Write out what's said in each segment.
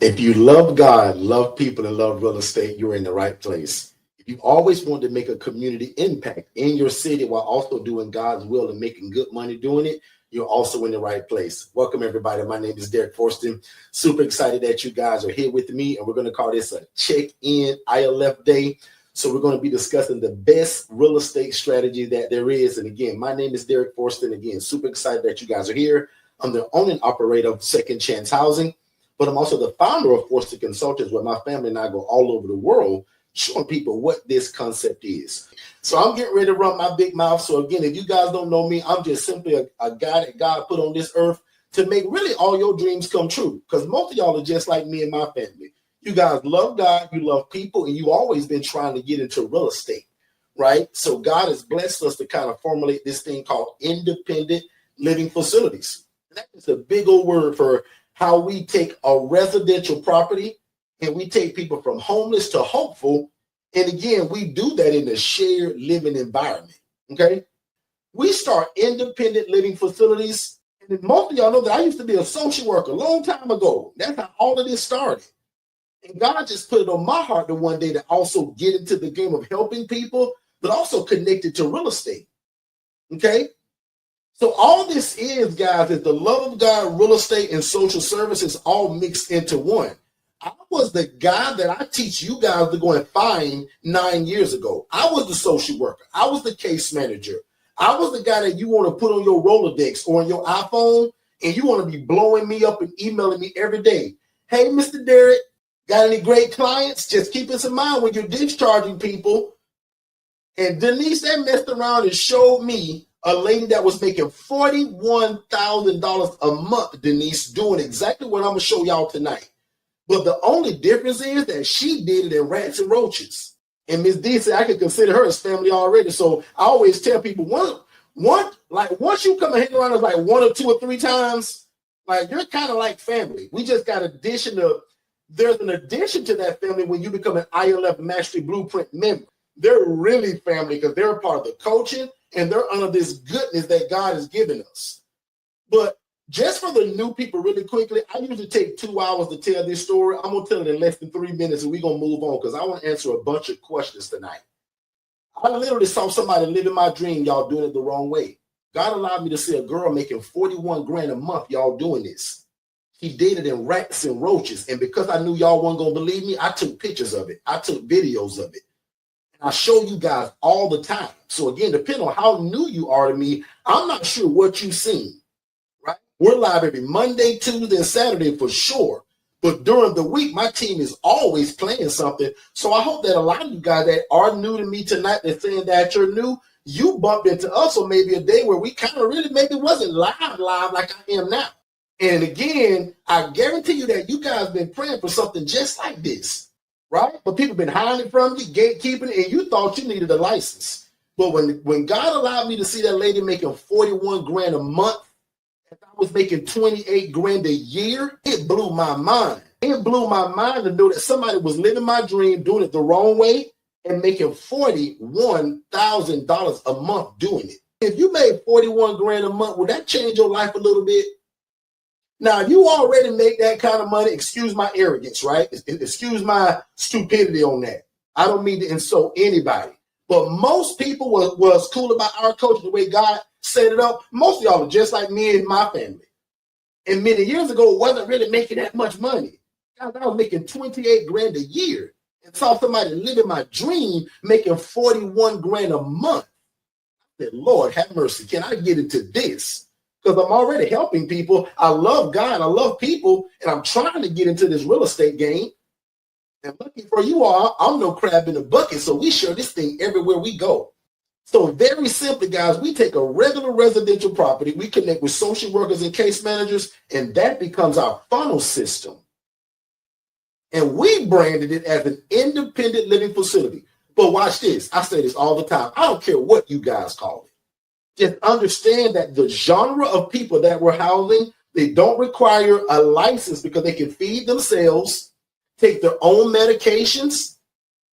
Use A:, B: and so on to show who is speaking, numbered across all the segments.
A: If you love God, love people, and love real estate, you're in the right place. If you always wanted to make a community impact in your city while also doing God's will and making good money doing it, you're also in the right place. Welcome, everybody. My name is Derrick Forston. Super excited that you guys are here with me, and we're going to call this a check-in ILF day. So we're going to be discussing the best real estate strategy that there is. And again, my name is Derrick Forston. Again, super excited that you guys are here. I'm the owner and operator of Second Chance Housing, but I'm also the founder of Forston Consultants, where my family and I go all over the world showing people what this concept is. So I'm getting ready to run my big mouth. So again, if you guys don't know me, I'm just simply a guy that God put on this earth to make really all your dreams come true. Because most of y'all are just like me and my family. You guys love God, you love people, and you always been trying to get into real estate, right? So God has blessed us to kind of formulate this thing called independent living facilities. And that is a big old word for how we take a residential property and we take people from homeless to hopeful. And again, we do that in a shared living environment, okay? We start independent living facilities. And most of y'all know that I used to be a social worker a long time ago. That's how all of this started. And God just put it on my heart to one day to also get into the game of helping people, but also connected to real estate, okay? So all this is, guys, is the love of God, real estate, and social services all mixed into one. I was the guy that I teach you guys to go and find 9 years ago. I was the social worker. I was the case manager. I was the guy that you want to put on your Rolodex or on your iPhone, and you want to be blowing me up and emailing me every day. Hey, Mr. Derrick, got any great clients? Just keep this in mind when you're discharging people. And Denise, that messed around and showed me a lady that was making $41,000 a month, Denise, doing exactly what I'm going to show y'all tonight. But the only difference is that she did it in rats and roaches. And Miss D said I could consider her as family already. So I always tell people, once you come and hang around us like 1 or 2 or 3 times, like you're kind of like family. We just got there's an addition to that family when you become an ILF Mastery Blueprint member. They're really family because they're a part of the coaching and they're under this goodness that God has given us. But just for the new people really quickly, I usually take 2 hours to tell this story. I'm going to tell it in less than 3 minutes and we're going to move on because I want to answer a bunch of questions tonight. I literally saw somebody living my dream, y'all doing it the wrong way. God allowed me to see a girl making 41 grand a month, y'all doing this. He did it in rats and roaches. And because I knew y'all weren't going to believe me, I took pictures of it. I took videos of it. I show you guys all the time. So again, depending on how new you are to me, I'm not sure what you've seen, right? We're live every Monday, Tuesday, and Saturday for sure. But during the week, my team is always playing something. So I hope that a lot of you guys that are new to me tonight, that's saying that you're new, you bumped into us on maybe a day where we kind of really maybe wasn't live like I am now. And again, I guarantee you that you guys been praying for something just like this. Right? But people been hiding from you, gatekeeping it, and you thought you needed a license. But when God allowed me to see that lady making 41 grand a month, and I was making 28 grand a year, it blew my mind. It blew my mind to know that somebody was living my dream, doing it the wrong way, and making $41,000 a month doing it. If you made 41 grand a month, would that change your life a little bit? Now, if you already make that kind of money, excuse my arrogance, right? Excuse my stupidity on that. I don't mean to insult anybody. But most people was cool about our culture, the way God set it up. Most of y'all are just like me and my family. And many years ago, wasn't really making that much money. I was making 28 grand a year and saw somebody living my dream making 41 grand a month. I said, Lord, have mercy. Can I get into this? Because I'm already helping people. I love God. I love people. And I'm trying to get into this real estate game. And lucky for you all, I'm no crab in a bucket. So we share this thing everywhere we go. So very simply, guys, we take a regular residential property. We connect with social workers and case managers. And that becomes our funnel system. And we branded it as an independent living facility. But watch this. I say this all the time. I don't care what you guys call it. Just understand that the genre of people that we're housing, they don't require a license because they can feed themselves, take their own medications,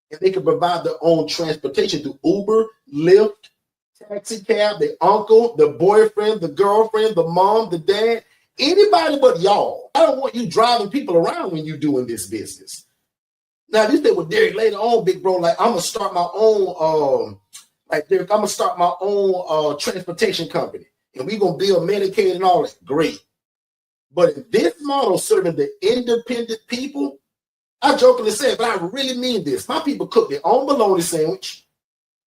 A: and they can provide their own transportation through Uber, Lyft, taxi cab, the uncle, the boyfriend, the girlfriend, the mom, the dad. Anybody but y'all. I don't want you driving people around when you're doing this business. Now, this thing with Derrick later on, big bro, like I'm gonna start my own Derrick, I'm gonna start my own transportation company, and we're gonna build Medicaid and all that. Great. But if this model serving the independent people, I jokingly said, but I really mean this. My people cook their own bologna sandwich.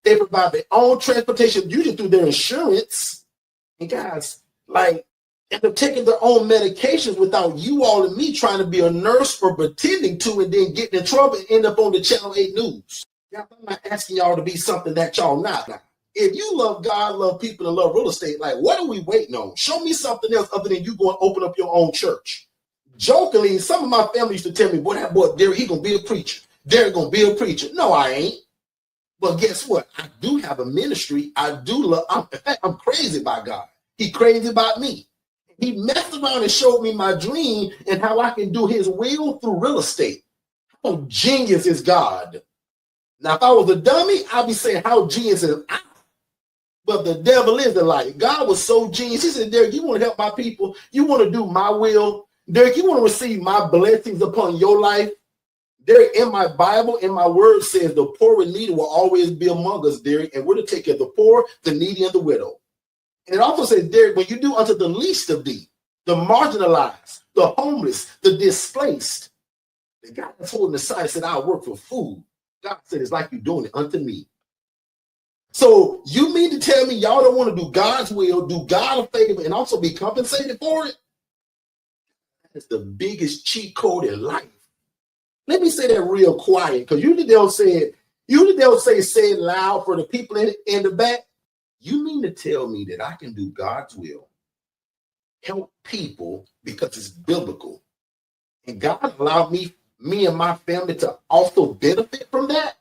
A: They provide their own transportation, usually through their insurance. And guys, like, and they're taking their own medications without you all and me trying to be a nurse or pretending to, and then getting in trouble and end up on the Channel 8 News. I'm not asking y'all to be something that y'all not. If you love God, love people, and love real estate, like, what are we waiting on? Show me something else other than you going to open up your own church. Jokingly, some of my family used to tell me, boy, that boy, Derrick, he going to be a preacher. Derrick going to be a preacher. No, I ain't. But guess what? I do have a ministry. I do love, in fact, I'm crazy about God. He crazy about me. He messed around and showed me my dream and how I can do his will through real estate. How genius is God? Now, if I was a dummy, I'd be saying, how genius is I? But the devil is a liar. God was so genius. He said, Derrick, you want to help my people? You want to do my will? Derrick, you want to receive my blessings upon your life? Derrick, in my Bible, in my word says the poor and needy will always be among us, Derrick, and we're to take care of the poor, the needy, and the widow. And it also says, Derrick, when you do unto the least of thee, the marginalized, the homeless, the displaced, the guy that's holding the sign said, I'll work for food. God said, it's like you're doing it unto me. So you mean to tell me y'all don't want to do God's will, do God a favor, and also be compensated for it? That's the biggest cheat code in life. Let me say that real quiet, because usually they'll say it loud for the people in the back. You mean to tell me that I can do God's will, help people because it's biblical, and God allowed me and my family to also benefit from that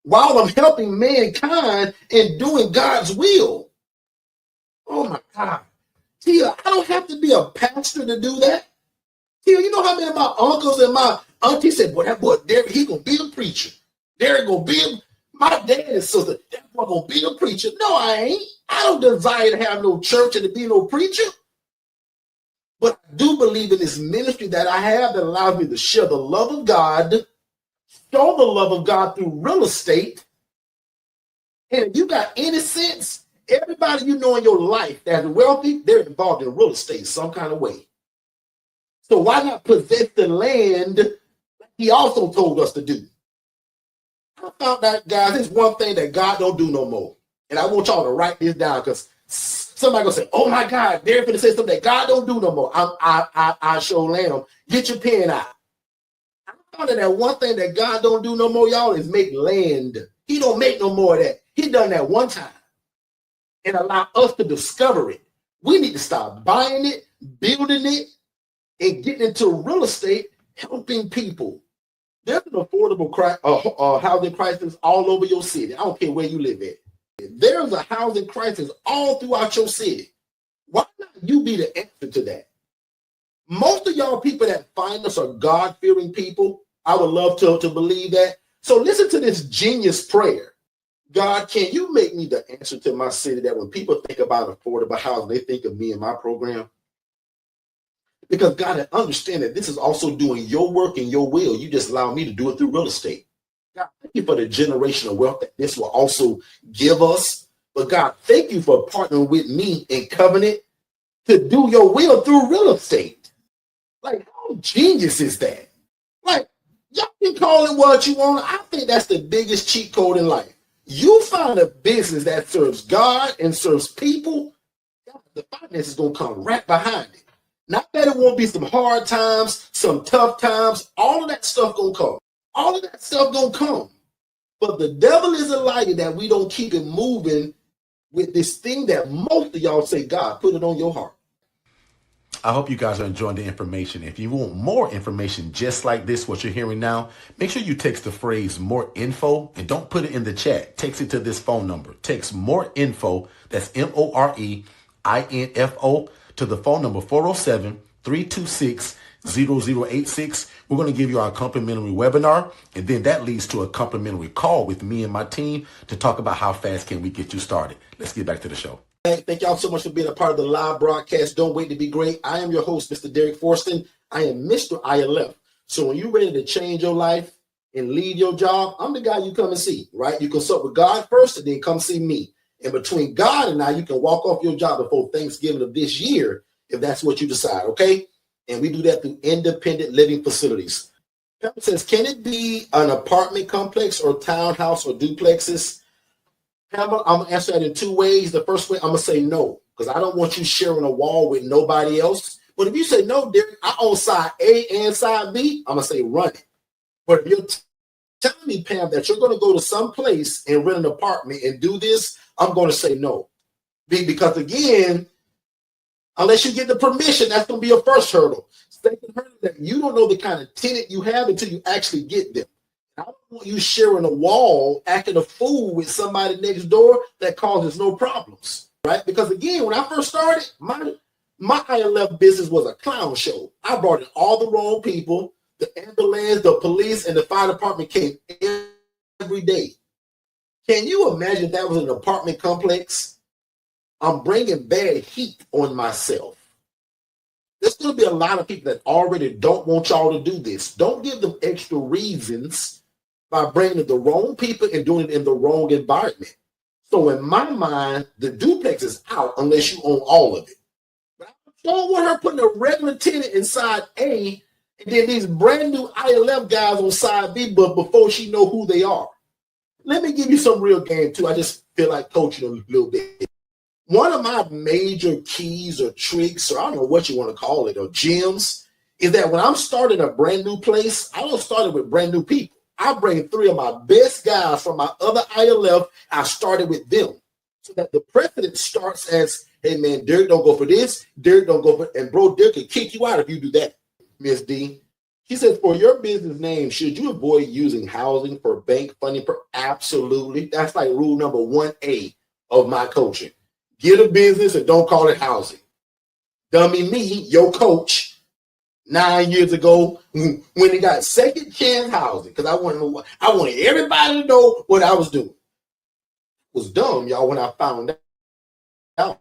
A: while I'm helping mankind and doing God's will? Oh my God. Tia, I don't have to be a pastor to do that. Tia, you know how many of my uncles and my aunties said, boy, that boy Derrick, he gonna be a preacher. Derrick gonna be my dad and sister, that boy gonna be a preacher. No, I ain't. I don't desire to have no church and to be no preacher. But I do believe in this ministry that I have that allows me to share the love of God, show the love of God through real estate. And if you got any sense, everybody you know in your life that's wealthy, they're involved in real estate some kind of way. So why not possess the land like he also told us to do? I found out, guys, there's one thing that God don't do no more. And I want y'all to write this down, because somebody gonna say, oh my God, Derrick finna say something that God don't do no more. I show lamb. Get your pen out. I found out that one thing that God don't do no more, y'all, is make land. He don't make no more of that. He done that one time and allow us to discover it. We need to stop buying it, building it, and getting into real estate, helping people. There's an affordable housing crisis all over your city. I don't care where you live at. There's a housing crisis all throughout your city. Why not you be the answer to that? Most of y'all people that find us are God-fearing people. I would love to believe that. So listen to this genius prayer. God, can you make me the answer to my city, that when people think about affordable housing, they think of me and my program? Because God, I understand that this is also doing your work and your will. You just allow me to do it through real estate. God, thank you for the generational wealth that this will also give us. But God, thank you for partnering with me in covenant to do your will through real estate. Like, how genius is that? Like, y'all can call it what you want. I think that's the biggest cheat code in life. You find a business that serves God and serves people, the finance is going to come right behind it. Not that it won't be some hard times, some tough times, all of that stuff going to come. All of that stuff going to come. But the devil is a liar that we don't keep it moving with this thing that most of y'all say, God, put it on your heart. I hope you guys are enjoying the information. If you want more information just like this, what you're hearing now, make sure you text the phrase more info and don't put it in the chat. Text it to this phone number. Text more info. That's MOREINFO to the phone number 407-326-0086. We're going to give you our complimentary webinar, and then that leads to a complimentary call with me and my team to talk about how fast can we get you started. Let's get back to the show. Thank y'all so much for being a part of the live broadcast. Don't wait to be great. I am your host, Mr. Derrick Forston. I am Mr. ILF. So when you're ready to change your life and lead your job, I'm the guy you come and see, right? You consult with God first and then come see me. And between God and I, you can walk off your job before Thanksgiving of this year, if that's what you decide, okay? And we do that through independent living facilities. Pepper says, can it be an apartment complex or townhouse or duplexes? Pamela, I'm going to answer that in two ways. The first way, I'm going to say no, because I don't want you sharing a wall with nobody else. But if you say no, Derrick, I own side A and side B, I'm going to say run it. But if you're telling me, Pam, that you're going to go to some place and rent an apartment and do this, I'm going to say no. Because again, unless you get the permission, that's going to be your first hurdle. Second hurdle, that you don't know the kind of tenant you have until you actually get them. I don't want you sharing a wall, acting a fool with somebody next door that causes no problems, right? Because again, when I first started, my ILF business was a clown show. I brought in all the wrong people. The ambulance, the police, and the fire department came every day. Can you imagine that was an apartment complex? I'm bringing bad heat on myself. There's going to be a lot of people that already don't want y'all to do this. Don't give them extra reasons by bringing the wrong people and doing it in the wrong environment. So in my mind, the duplex is out unless you own all of it. But I don't want her putting a regular tenant inside A and then these brand new ILF guys on side B, but before she know who they are. Let me give you some real game too. I just feel like coaching a little bit. One of my major keys or tricks, or I don't know what you want to call it, or gems, is that when I'm starting a brand new place, I don't start it with brand new people. I bring three of my best guys from my other ILF. I started with them. So that the precedent starts as, hey man, Derrick don't go for this, Derrick don't go for, and bro, Derrick can kick you out if you do that. Miss D. He says, for your business name, should you avoid using housing for bank funding? Absolutely. That's like rule number 1A of my coaching. Get a business and don't call it housing. Dummy me, your coach, 9 years ago, when he got second chance housing, because I wanted everybody to know what I was doing. It was dumb, y'all, when I found out.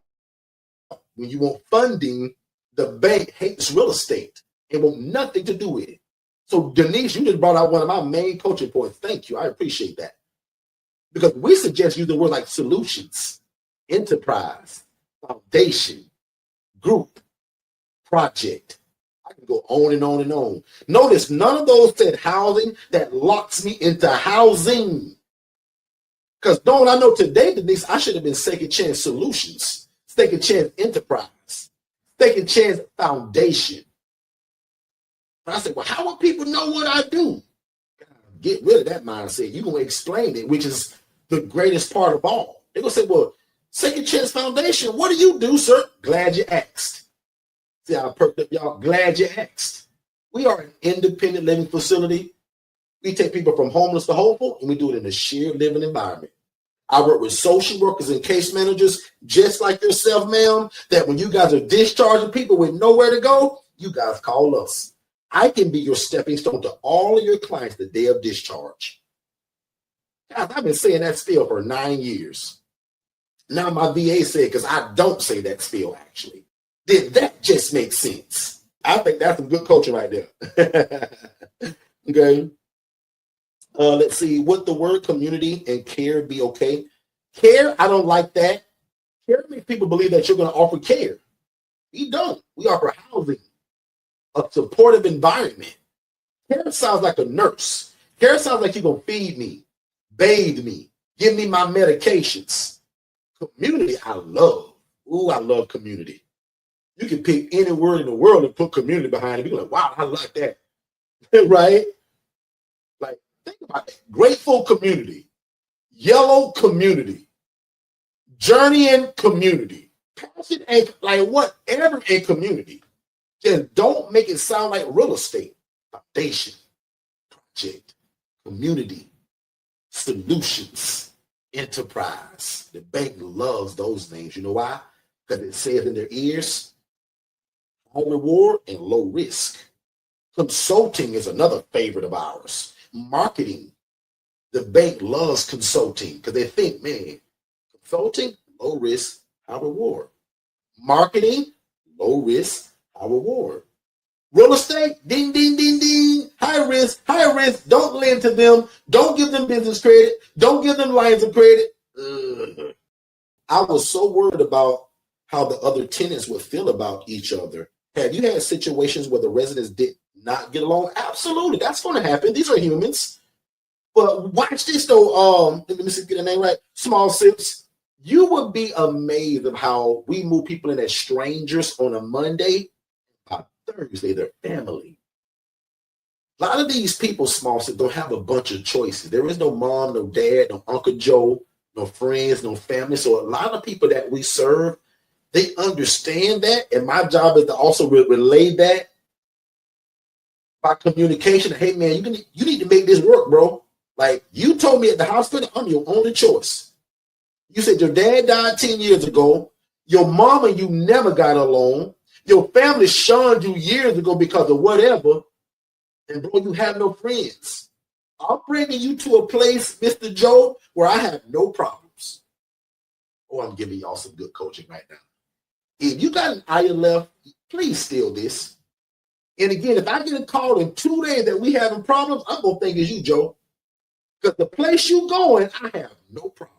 A: When you want funding, the bank hates real estate. It want nothing to do with it. So Denise, you just brought out one of my main coaching points. Thank you. I appreciate that. Because we suggest using words like solutions, enterprise, foundation, group, project. I can go on and on and on. Notice none of those said housing that locks me into housing. Because don't I know today, Denise, I should have been second chance solutions, second chance enterprise, second chance foundation. But I said, well, how will people know what I do? Get rid of that mindset. You're going to explain it, which is the greatest part of all. They're going to say, well, second chance foundation, what do you do, sir? Glad you asked. See how I perked up, y'all? Glad you asked. We are an independent living facility. We take people from homeless to hopeful, and we do it in a shared living environment. I work with social workers and case managers, just like yourself, ma'am, that when you guys are discharging people with nowhere to go, you guys call us. I can be your stepping stone to all of your clients the day of discharge. Guys, I've been saying that spiel for 9 years. Now my VA said, because I don't say that spiel actually. Did that just make sense? I think that's some good coaching right there. Okay. Let's see. Would the word community and care be okay? Care, I don't like that. Care makes people believe that you're going to offer care. We don't. We offer housing, a supportive environment. Care sounds like a nurse. Care sounds like you're going to feed me, bathe me, give me my medications. Community, I love. Ooh, I love community. You can pick any word in the world and put community behind it. You're like, wow, I like that. Right? Like, think about it. Grateful community, yellow community, journeying community, passion and like whatever in community. Just don't make it sound like real estate. Foundation, project, community, solutions, enterprise. The bank loves those names. You know why? Because it says in their ears, high reward and low risk. Consulting is another favorite of ours. Marketing. The bank loves consulting because they think, man, consulting, low risk, high reward. Marketing, low risk, high reward. Real estate, ding, ding, ding, ding, high risk, high risk. Don't lend to them. Don't give them business credit. Don't give them lines of credit. I was so worried about how the other tenants would feel about each other. Have you had situations where the residents did not get along? Absolutely. That's going to happen. These are humans. But watch this though. Let me see, get the name right. Small Sips. You would be amazed of how we move people in as strangers on a Monday. By Thursday, they're family. A lot of these people, Small Sips, don't have a bunch of choices. There is no mom, no dad, no Uncle Joe, no friends, no family. So a lot of people that we serve, they understand that. And my job is to also relay that by communication. Hey, man, you need to make this work, bro. Like, you told me at the hospital, I'm your only choice. You said your dad died 10 years ago. Your mom and you never got along. Your family shunned you years ago because of whatever. And, bro, you have no friends. I'm bringing you to a place, Mr. Joe, where I have no problems. Oh, I'm giving y'all some good coaching right now. If you got an ILF, please steal this. And again, if I get a call in 2 days that we having problems, I'm going to think it's you, Joe. Because the place you going, I have no problem.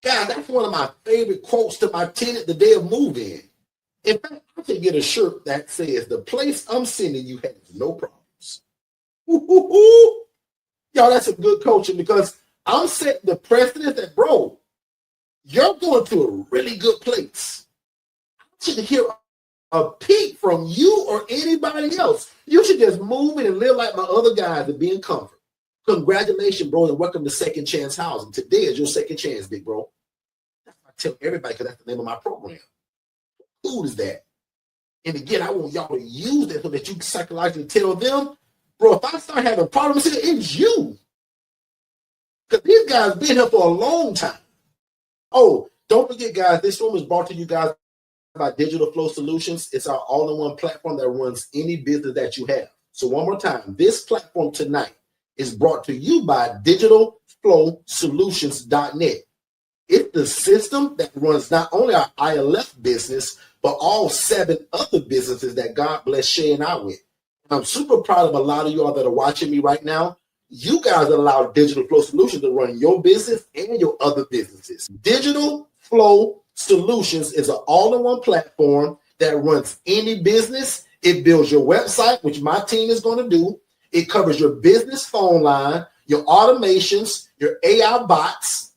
A: God, that's one of my favorite quotes to my tenant the day of move-in. In fact, I can get a shirt that says, the place I'm sending you has no problems. Y'all, that's a good coaching because I'm setting the precedent that, bro, you're going to a really good place. I shouldn't hear a peep from you or anybody else. You should just move in and live like my other guys and be in comfort. Congratulations, bro, and welcome to Second Chance Housing. Today is your second chance, big bro. That's what I tell everybody because that's the name of my program. Who is that? And again, I want y'all to use that so that you can psychologically tell them, bro, if I start having problems here, it's you. Because these guys been here for a long time. Oh, don't forget, guys, this room is brought to you guys by Digital Flow Solutions. It's our all-in-one platform that runs any business that you have. So one more time, this platform tonight is brought to you by digitalflowsolutions.net. It's the system that runs not only our ILF business, but all 7 other businesses that God bless Shay and I with. And I'm super proud of a lot of you all that are watching me right now. You guys allow Digital Flow Solutions to run your business and your other businesses. Digital Flow Solutions is an all-in-one platform that runs any business. It builds your website, which my team is going to do. It covers your business phone line, your automations, your AI bots,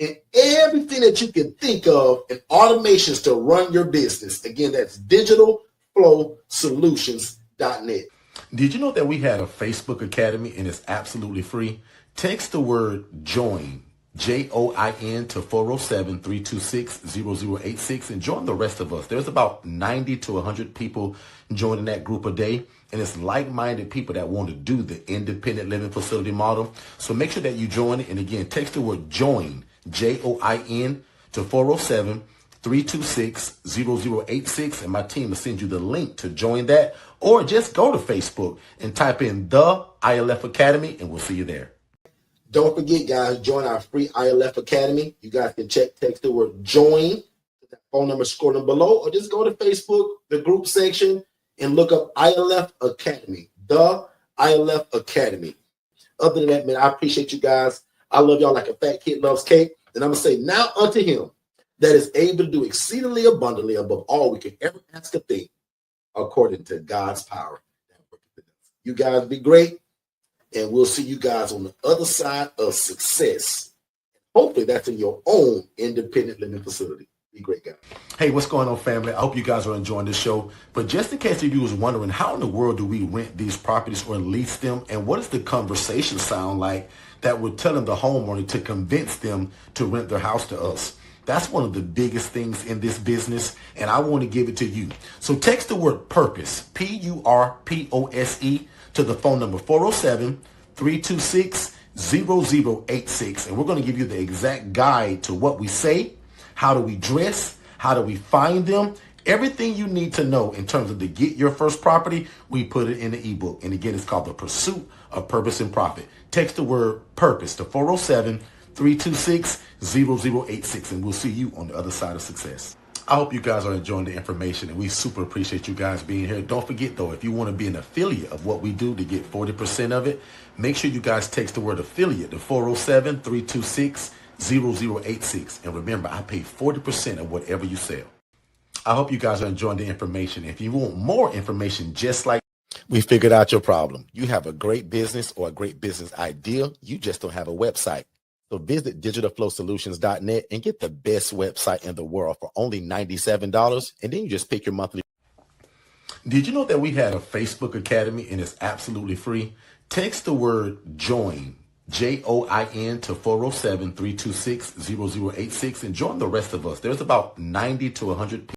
A: and everything that you can think of in automations to run your business. Again, that's digitalflowsolutions.net.
B: Did you know that we had a Facebook Academy and it's absolutely free? Text the word JOIN, JOIN to 407-326-0086 and join the rest of us. There's about 90 to 100 people joining that group a day. And it's like-minded people that want to do the independent living facility model. So make sure that you join it. And again, text the word JOIN, JOIN to 407-326-0086. And my team will send you the link to join that. Or just go to Facebook and type in the ILF Academy and we'll see you there.
A: Don't forget, guys, join our free ILF Academy. You guys can text the word JOIN, that phone number scrolling below, or just go to Facebook, the group section, and look up ILF Academy, the ILF Academy. Other than that, man, I appreciate you guys. I love y'all like a fat kid loves cake. And I'm going to say, now unto him that is able to do exceedingly abundantly above all we can ever ask or think, according to God's power. You guys be great, and we'll see you guys on the other side of success. Hopefully that's in your own independent living facility. Be great, guys.
B: Hey, what's going on, family? I hope you guys are enjoying this show. But just in case you was wondering, how in the world do we rent these properties or lease them? And what does the conversation sound like that we're telling the homeowner to convince them to rent their house to us? That's one of the biggest things in this business, and I want to give it to you. So text the word PURPOSE, PURPOSE, to the phone number 407-326-0086. And we're going to give you the exact guide to what we say, how do we dress, how do we find them, everything you need to know in terms of to get your first property. We put it in the ebook. And again, it's called The Pursuit of Purpose and Profit. Text the word PURPOSE to 407-326-0086, and we'll see you on the other side of success. I hope you guys are enjoying the information, and we super appreciate you guys being here. Don't forget, though, if you want to be an affiliate of what we do to get 40% of it, make sure you guys text the word affiliate to 407-326-0086. And remember, I pay 40% of whatever you sell. I hope you guys are enjoying the information. If you want more information just like we figured out your problem. You have a great business or a great business idea. You just don't have a website. So visit digitalflowsolutions.net and get the best website in the world for only $97. And then you just pick your monthly. Did you know that we had a Facebook Academy and it's absolutely free? Text the word join, JOIN, to 407-326-0086 and join the rest of us. There's about 90 to 100 people.